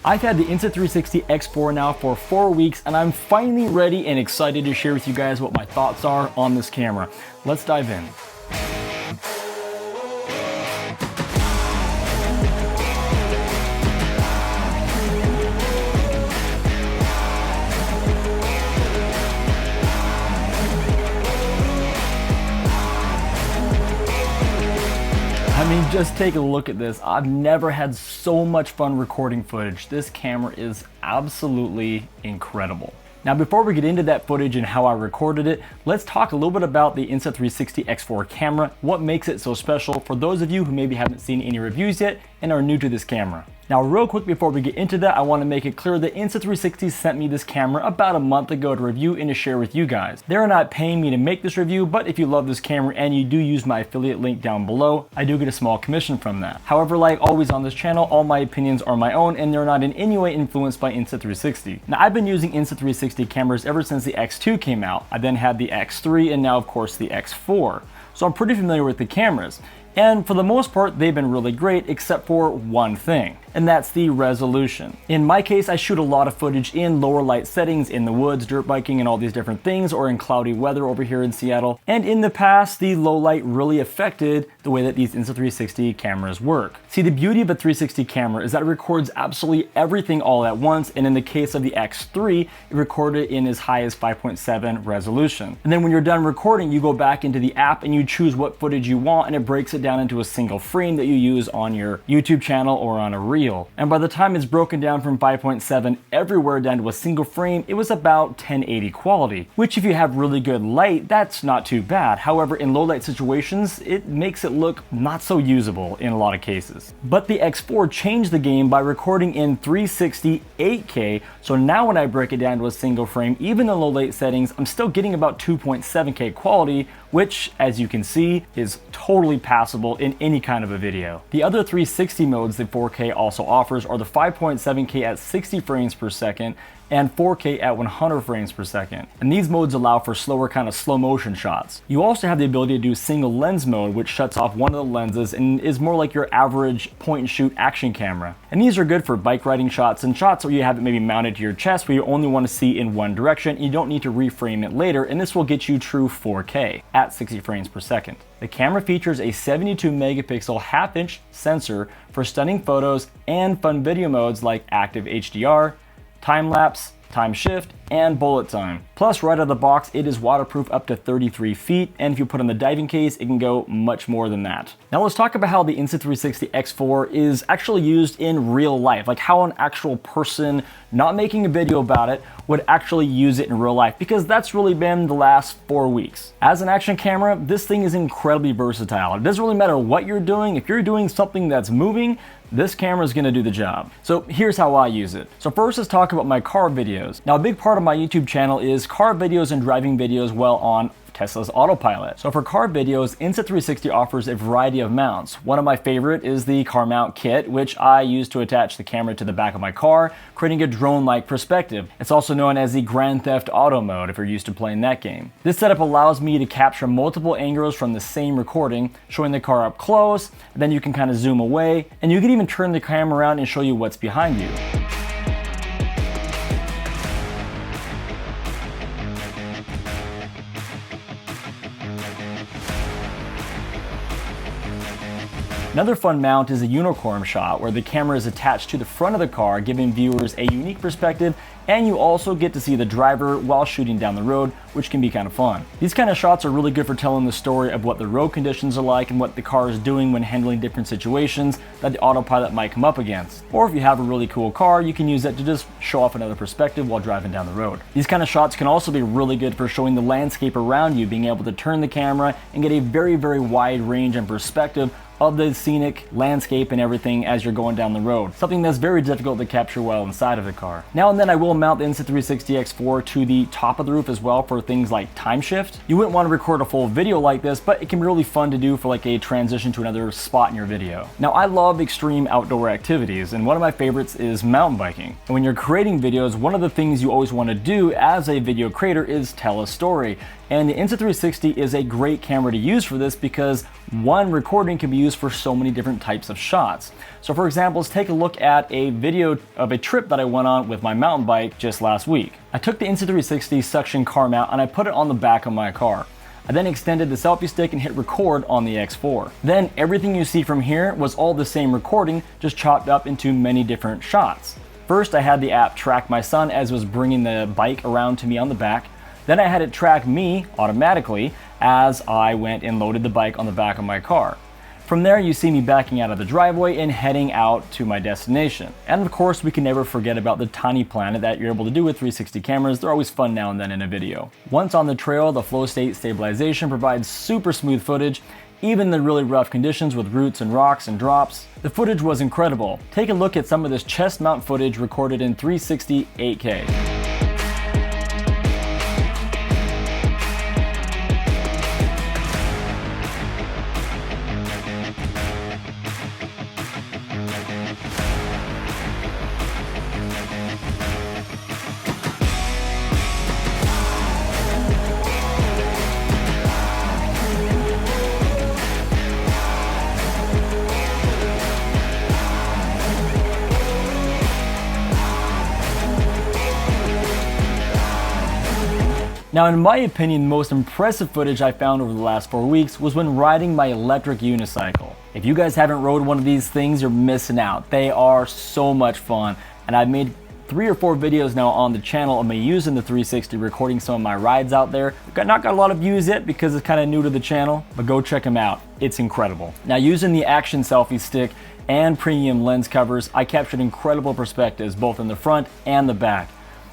I've had the Insta360 X4 now for 4 weeks, and I'm finally ready and excited to share with you guys what my thoughts are on this camera. Let's dive in. I mean, just take a look at this. I've never had so much fun recording footage. This camera is absolutely incredible. Now, before we get into that footage and how I recorded it, let's talk a little bit about the Insta360 X4 camera, what makes it so special for those of you who maybe haven't seen any reviews yet and are new to this camera. Now, real quick before we get into that, I want to make it clear that Insta360 sent me this camera about a month ago to review and to share with you guys. They're not paying me to make this review, but if you love this camera and you do use my affiliate link down below, I do get a small commission from that. However, like always on this channel, all my opinions are my own and they're not in any way influenced by Insta360. Now, I've been using Insta360 cameras ever since the X2 came out. I then had the X3 and now of course the X4. So I'm pretty familiar with the cameras. And for the most part, they've been really great except for one thing, and that's the resolution. In my case, I shoot a lot of footage in lower light settings, in the woods, dirt biking, and all these different things, or in cloudy weather over here in Seattle. And in the past, the low light really affected the way that these Insta360 cameras work. See, the beauty of a 360 camera is that it records absolutely everything all at once, and in the case of the X3, it recorded in as high as 5.7 resolution. And then when you're done recording, you go back into the app and you choose what footage you want, and it breaks it down into a single frame that you use on your YouTube channel or on a reel. And by the time it's broken down from 5.7 everywhere down to a single frame, it was about 1080 quality, which if you have really good light, that's not too bad. However, in low light situations, it makes it look not so usable in a lot of cases. But the X4 changed the game by recording in 360 8K, so now when I break it down to a single frame, even in low light settings, I'm still getting about 2.7K quality, which, as you can see, is totally passable in any kind of a video. The other 360 modes the 4K also offers are the 5.7K at 60 frames per second and 4K at 100 frames per second. And these modes allow for slower kind of slow motion shots. You also have the ability to do single lens mode, which shuts off one of the lenses and is more like your average point and shoot action camera. And these are good for bike riding shots and shots where you have it maybe mounted to your chest where you only want to see in one direction. You don't need to reframe it later, and this will get you true 4K at 60 frames per second. The camera features a 72 megapixel half-inch sensor for stunning photos and fun video modes like active HDR, time-lapse, time shift, and bullet time. Plus, right out of the box, it is waterproof up to 33 feet, and if you put on the diving case, it can go much more than that. Now let's talk about how the Insta360 X4 is actually used in real life, like how an actual person not making a video about it would actually use it in real life, because that's really been the last 4 weeks. As an action camera, this thing is incredibly versatile. It doesn't really matter what you're doing. If you're doing something that's moving, this camera is going to do the job. So here's how I use it. So first, let's talk about my car videos. Now, a big part of my YouTube channel is car videos and driving videos well on Tesla's autopilot. So for car videos, Insta360 offers a variety of mounts. One of my favorite is the car mount kit, which I use to attach the camera to the back of my car, creating a drone-like perspective. It's also known as the Grand Theft Auto mode if you're used to playing that game. This setup allows me to capture multiple angles from the same recording, showing the car up close, then you can kind of zoom away, and you can even turn the camera around and show you what's behind you. Another fun mount is a unicorn shot, where the camera is attached to the front of the car, giving viewers a unique perspective, and you also get to see the driver while shooting down the road, which can be kind of fun. These kind of shots are really good for telling the story of what the road conditions are like and what the car is doing when handling different situations that the autopilot might come up against. Or if you have a really cool car, you can use that to just show off another perspective while driving down the road. These kind of shots can also be really good for showing the landscape around you, being able to turn the camera and get a very, very wide range and perspective of the scenic landscape and everything as you're going down the road. Something that's very difficult to capture well inside of the car. Now and then I will mount the Insta360 X4 to the top of the roof as well for things like time shift. You wouldn't want to record a full video like this, but it can be really fun to do for like a transition to another spot in your video. Now, I love extreme outdoor activities, and one of my favorites is mountain biking. And when you're creating videos, one of the things you always want to do as a video creator is tell a story. And the Insta360 is a great camera to use for this because one recording can be used for so many different types of shots. So for example, let's take a look at a video of a trip that I went on with my mountain bike just last week. I took the Insta360 suction car mount and I put it on the back of my car. I then extended the selfie stick and hit record on the X4. Then everything you see from here was all the same recording, just chopped up into many different shots. First, I had the app track my son as it was bringing the bike around to me on the back. Then I had it track me automatically as I went and loaded the bike on the back of my car. From there, you see me backing out of the driveway and heading out to my destination. And of course, we can never forget about the tiny planet that you're able to do with 360 cameras. They're always fun now and then in a video. Once on the trail, the flow state stabilization provides super smooth footage, even in the really rough conditions with roots and rocks and drops. The footage was incredible. Take a look at some of this chest mount footage recorded in 360 8K. Now, in my opinion, the most impressive footage I found over the last 4 weeks was when riding my electric unicycle. If you guys haven't rode one of these things, you're missing out. They are so much fun, and I've made 3 or 4 videos now on the channel of me using the 360, recording some of my rides out there. Not got a lot of views yet because it's kind of new to the channel, but go check them out. It's incredible. Now, using the action selfie stick and premium lens covers, I captured incredible perspectives both in the front and the back.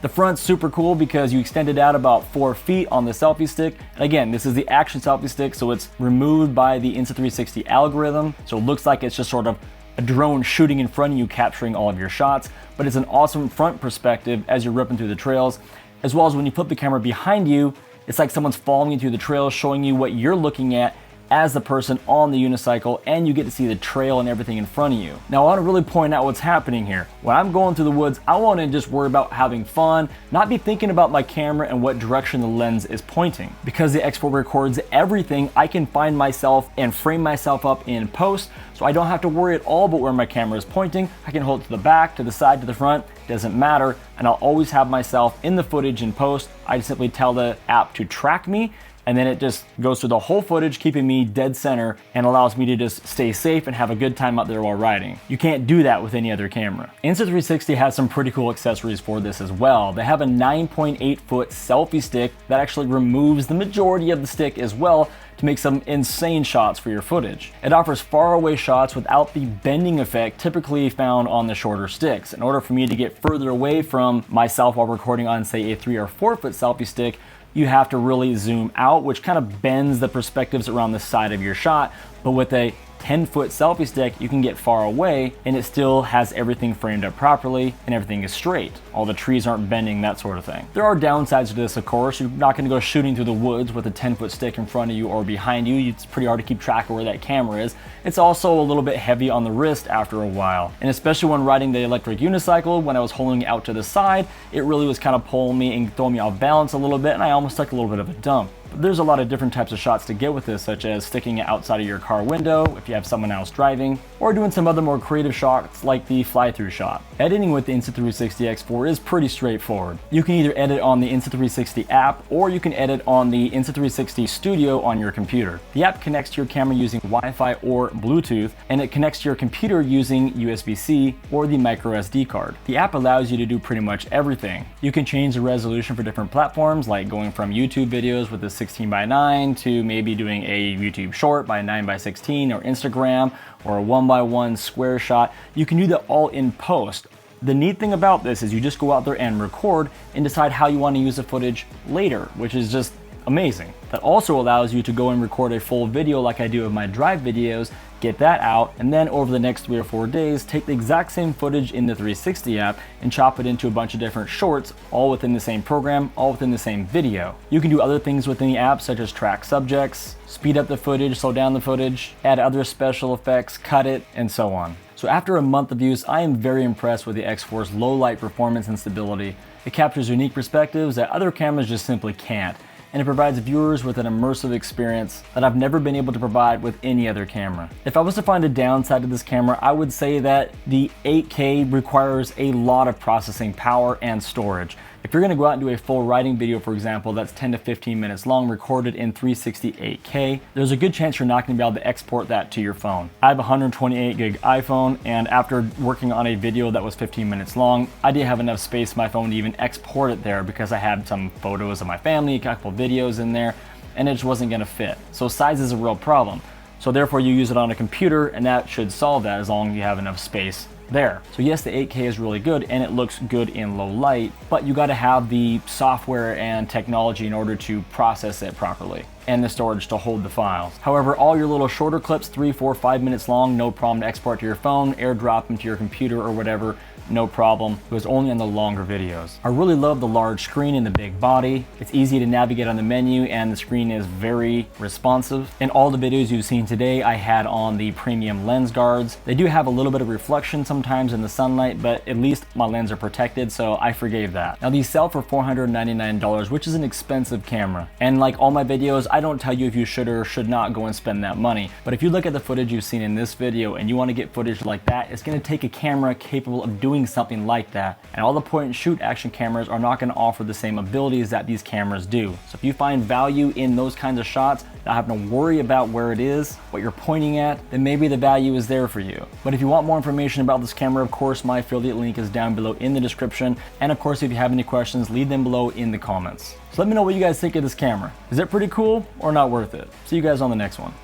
The front's super cool because you extend it out about 4 feet on the selfie stick. And again, this is the action selfie stick, so it's removed by the Insta360 algorithm. So it looks like it's just sort of a drone shooting in front of you, capturing all of your shots. But it's an awesome front perspective as you're ripping through the trails, as well as when you flip the camera behind you, it's like someone's following you through the trail, showing you what you're looking at as the person on the unicycle, and you get to see the trail and everything in front of you. Now, I want to really point out what's happening here. When I'm going through the woods, I want to just worry about having fun, not be thinking about my camera and what direction the lens is pointing. Because the X4 records everything, I can find myself and frame myself up in post, so I don't have to worry at all about where my camera is pointing. I can hold it to the back, to the side, to the front, doesn't matter, and I'll always have myself in the footage in post. I just simply tell the app to track me, and then it just goes through the whole footage, keeping me dead center, and allows me to just stay safe and have a good time out there while riding. You can't do that with any other camera. Insta360 has some pretty cool accessories for this as well. They have a 9.8 foot selfie stick that actually removes the majority of the stick as well to make some insane shots for your footage. It offers far away shots without the bending effect typically found on the shorter sticks. In order for me to get further away from myself while recording on, say, a 3 or 4 foot selfie stick, you have to really zoom out, which kind of bends the perspectives around the side of your shot. But with a 10-foot selfie stick, you can get far away and it still has everything framed up properly and everything is straight. All the trees aren't bending, that sort of thing. There are downsides to this, of course. You're not going to go shooting through the woods with a 10-foot stick in front of you or behind you. It's pretty hard to keep track of where that camera is. It's also a little bit heavy on the wrist after a while. And especially when riding the electric unicycle, when I was holding it out to the side, it really was kind of pulling me and throwing me off balance a little bit, and I almost took a little bit of a dump. There's a lot of different types of shots to get with this, such as sticking it outside of your car window if you have someone else driving, or doing some other more creative shots like the fly-through shot. Editing with the Insta360 X4 is pretty straightforward. You can either edit on the Insta360 app, or you can edit on the Insta360 Studio on your computer. The app connects to your camera using Wi-Fi or Bluetooth, and it connects to your computer using USB-C or the micro SD card. The app allows you to do pretty much everything. You can change the resolution for different platforms, like going from YouTube videos with a 16:9 to maybe doing a YouTube short by 9:16, or Instagram, or a 1:1 square shot. You can do that all in post. The neat thing about this is you just go out there and record and decide how you want to use the footage later, which is just amazing. That also allows you to go and record a full video like I do with my drive videos, get that out, and then over the next 3 or 4 days, take the exact same footage in the 360 app and chop it into a bunch of different shorts, all within the same program, all within the same video. You can do other things within the app, such as track subjects, speed up the footage, slow down the footage, add other special effects, cut it, and so on. So after a month of use, I am very impressed with the X4's low light performance and stability. It captures unique perspectives that other cameras just simply can't. and it provides viewers with an immersive experience that I've never been able to provide with any other camera. If I was to find a downside to this camera, I would say that the 8K requires a lot of processing power and storage. If you're gonna go out and do a full riding video, for example, that's 10 to 15 minutes long, recorded in 360 8K, there's a good chance you're not gonna be able to export that to your phone. I have a 128 gig iPhone, and after working on a video that was 15 minutes long, I didn't have enough space in my phone to even export it there because I had some photos of my family, a couple videos in there, and it just wasn't gonna fit. So size is a real problem. So therefore you use it on a computer, and that should solve that as long as you have enough space there. So yes, the 8K is really good and it looks good in low light, but you got to have the software and technology in order to process it properly, and the storage to hold the files. However, all your little shorter clips, 3, 4, 5 minutes long, no problem to export to your phone, airdrop them to your computer or whatever, no problem. It was only on the longer videos. I really love the large screen and the big body. It's easy to navigate on the menu, and the screen is very responsive. In all the videos you've seen today, I had on the premium lens guards. They do have a little bit of reflection sometimes in the sunlight, but at least my lens are protected, so I forgave that. Now these sell for $499, which is an expensive camera. And like all my videos, I don't tell you if you should or should not go and spend that money. But if you look at the footage you've seen in this video and you want to get footage like that, it's going to take a camera capable of doing something like that. And all the point and shoot action cameras are not going to offer the same abilities that these cameras do. So if you find value in those kinds of shots, not having to worry about where it is, what you're pointing at, then maybe the value is there for you. But if you want more information about this camera, of course, my affiliate link is down below in the description. And of course, if you have any questions, leave them below in the comments. So let me know what you guys think of this camera. Is it pretty cool or not worth it? See you guys on the next one.